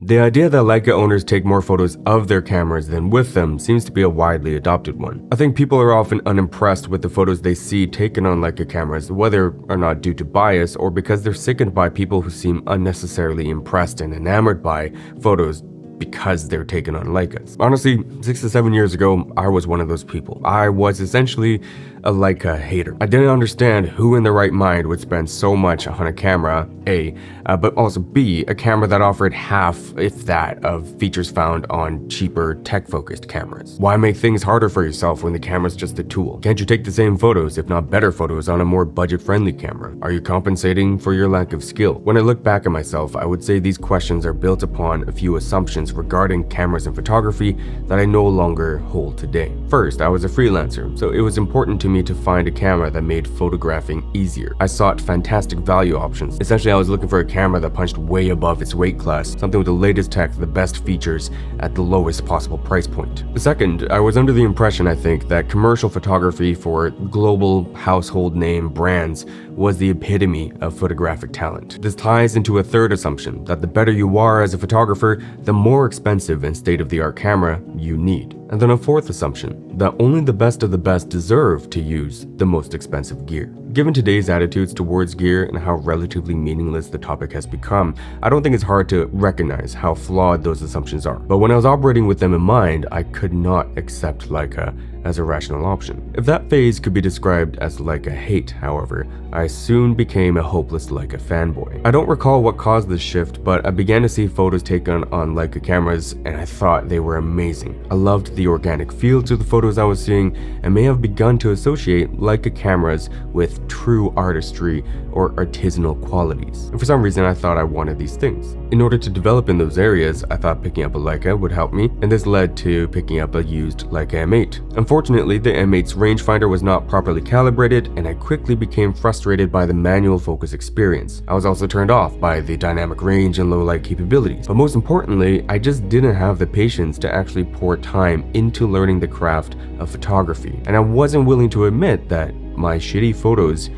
The idea that Leica owners take more photos of their cameras than with them seems to be a widely adopted one. I think people are often unimpressed with the photos they see taken on Leica cameras, whether or not due to bias or because they're sickened by people who seem unnecessarily impressed and enamored by photos because they're taken on Leicas. Honestly, 6 to 7 years ago, I was one of those people. I was essentially a Leica hater. I didn't understand who in their right mind would spend so much on a camera, A, but also B, a camera that offered half, if that, of features found on cheaper tech-focused cameras. Why make things harder for yourself when the camera's just a tool? Can't you take the same photos, if not better photos, on a more budget-friendly camera? Are you compensating for your lack of skill? When I look back at myself, I would say these questions are built upon a few assumptions regarding cameras and photography that I no longer hold today. First, I was a freelancer, so it was important to me to find a camera that made photographing easier. I sought fantastic value options. Essentially, I was looking for a camera that punched way above its weight class, something with the latest tech, the best features, at the lowest possible price point. The second, I was under the impression, I think, that commercial photography for global household name brands was the epitome of photographic talent. This ties into a third assumption, that the better you are as a photographer, the more expensive and state-of-the-art camera you need. And then a fourth assumption, that only the best of the best deserve to use the most expensive gear. Given today's attitudes towards gear and how relatively meaningless the topic has become, I don't think it's hard to recognize how flawed those assumptions are. But when I was operating with them in mind, I could not accept Leica as a rational option. If that phase could be described as Leica hate, however, I soon became a hopeless Leica fanboy. I don't recall what caused this shift, but I began to see photos taken on Leica cameras and I thought they were amazing. I loved the organic feel to the photos I was seeing and may have begun to associate Leica cameras with true artistry or artisanal qualities. And for some reason, I thought I wanted these things. In order to develop in those areas, I thought picking up a Leica would help me, and this led to picking up a used Leica M8. Unfortunately, the M8's rangefinder was not properly calibrated, and I quickly became frustrated by the manual focus experience. I was also turned off by the dynamic range and low light capabilities. But most importantly, I just didn't have the patience to actually pour time into learning the craft of photography, and I wasn't willing to admit that my shitty photos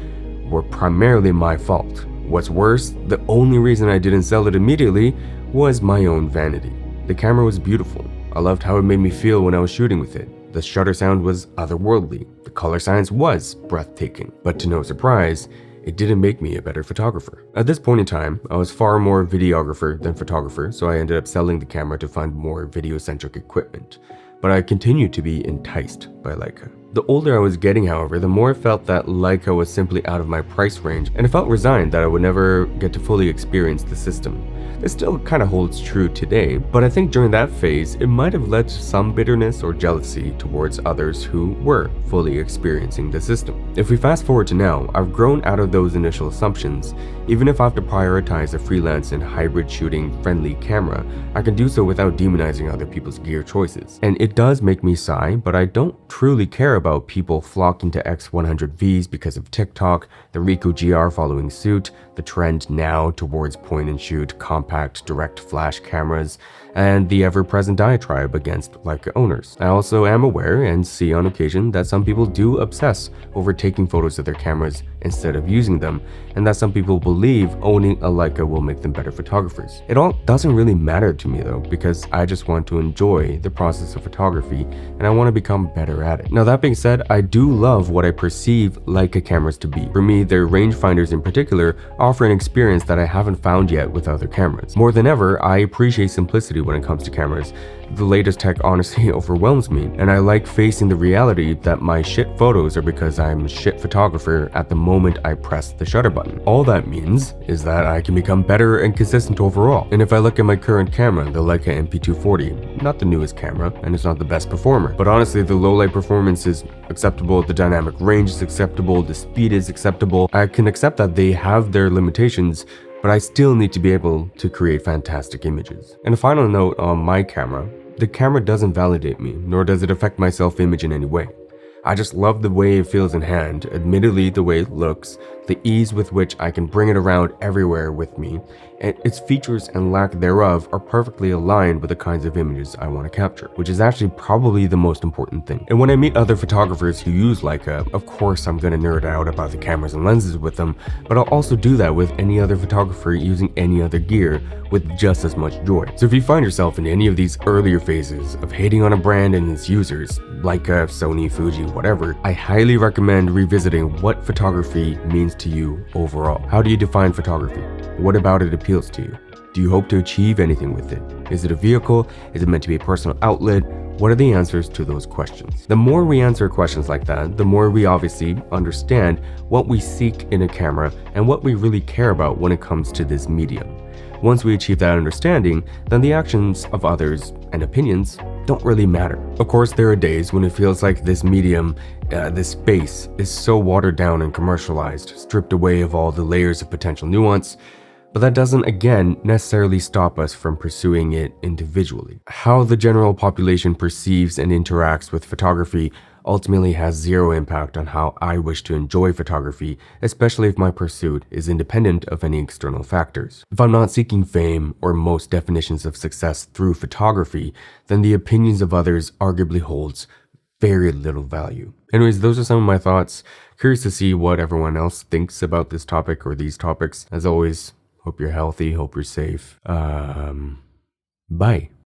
were primarily my fault. What's worse, the only reason I didn't sell it immediately was my own vanity. The camera was beautiful. I loved how it made me feel when I was shooting with it. The shutter sound was otherworldly. The color science was breathtaking. But to no surprise, it didn't make me a better photographer. At this point in time, I was far more videographer than photographer, so I ended up selling the camera to find more video-centric equipment. But I continued to be enticed by Leica. The older I was getting, however, the more I felt that Leica was simply out of my price range, and I felt resigned that I would never get to fully experience the system. This still kind of holds true today, but I think during that phase, it might have led to some bitterness or jealousy towards others who were fully experiencing the system. If we fast forward to now, I've grown out of those initial assumptions. Even if I have to prioritize a freelance and hybrid shooting friendly camera, I can do so without demonizing other people's gear choices. And it does make me sigh, but I don't truly care about people flocking to X100Vs because of TikTok, the Ricoh GR following suit, the trend now towards point-and-shoot compact direct flash cameras, and the ever-present diatribe against Leica owners. I also am aware and see on occasion that some people do obsess over taking photos of their cameras instead of using them, and that some people believe owning a Leica will make them better photographers. It all doesn't really matter to me though, because I just want to enjoy the process of photography and I want to become better at it. Now that being said, I do love what I perceive Leica cameras to be. For me, their rangefinders in particular offer an experience that I haven't found yet with other cameras. More than ever, I appreciate simplicity when it comes to cameras. The latest tech honestly overwhelms me, and I like facing the reality that my shit photos are because I'm a shit photographer at the moment I press the shutter button. All that means is that I can become better and consistent overall. And if I look at my current camera, the Leica MP240, not the newest camera, and it's not the best performer, but honestly the low light performance is acceptable, the dynamic range is acceptable, the speed is acceptable. I can accept that they have their limitations, but I still need to be able to create fantastic images. And a final note on my camera, the camera doesn't validate me, nor does it affect my self-image in any way. I just love the way it feels in hand, admittedly the way it looks, the ease with which I can bring it around everywhere with me, and its features and lack thereof are perfectly aligned with the kinds of images I want to capture, which is actually probably the most important thing. And when I meet other photographers who use Leica, of course I'm gonna nerd out about the cameras and lenses with them, but I'll also do that with any other photographer using any other gear with just as much joy. So if you find yourself in any of these earlier phases of hating on a brand and its users, Leica, Sony, Fuji, whatever, I highly recommend revisiting what photography means to you overall. How do you define photography? What about it appeals to you? Do you hope to achieve anything with it? Is it a vehicle? Is it meant to be a personal outlet? What are the answers to those questions? The more we answer questions like that, the more we obviously understand what we seek in a camera and what we really care about when it comes to this medium. Once we achieve that understanding, then the actions of others and opinions don't really matter. Of course, there are days when it feels like this medium, this space, is so watered down and commercialized, stripped away of all the layers of potential nuance, but that doesn't, again, necessarily stop us from pursuing it individually. How the general population perceives and interacts with photography ultimately has zero impact on how I wish to enjoy photography, especially if my pursuit is independent of any external factors. If I'm not seeking fame or most definitions of success through photography, then the opinions of others arguably holds very little value. Anyways, those are some of my thoughts. Curious to see what everyone else thinks about this topic or these topics. As always, hope you're healthy, hope you're safe. Bye.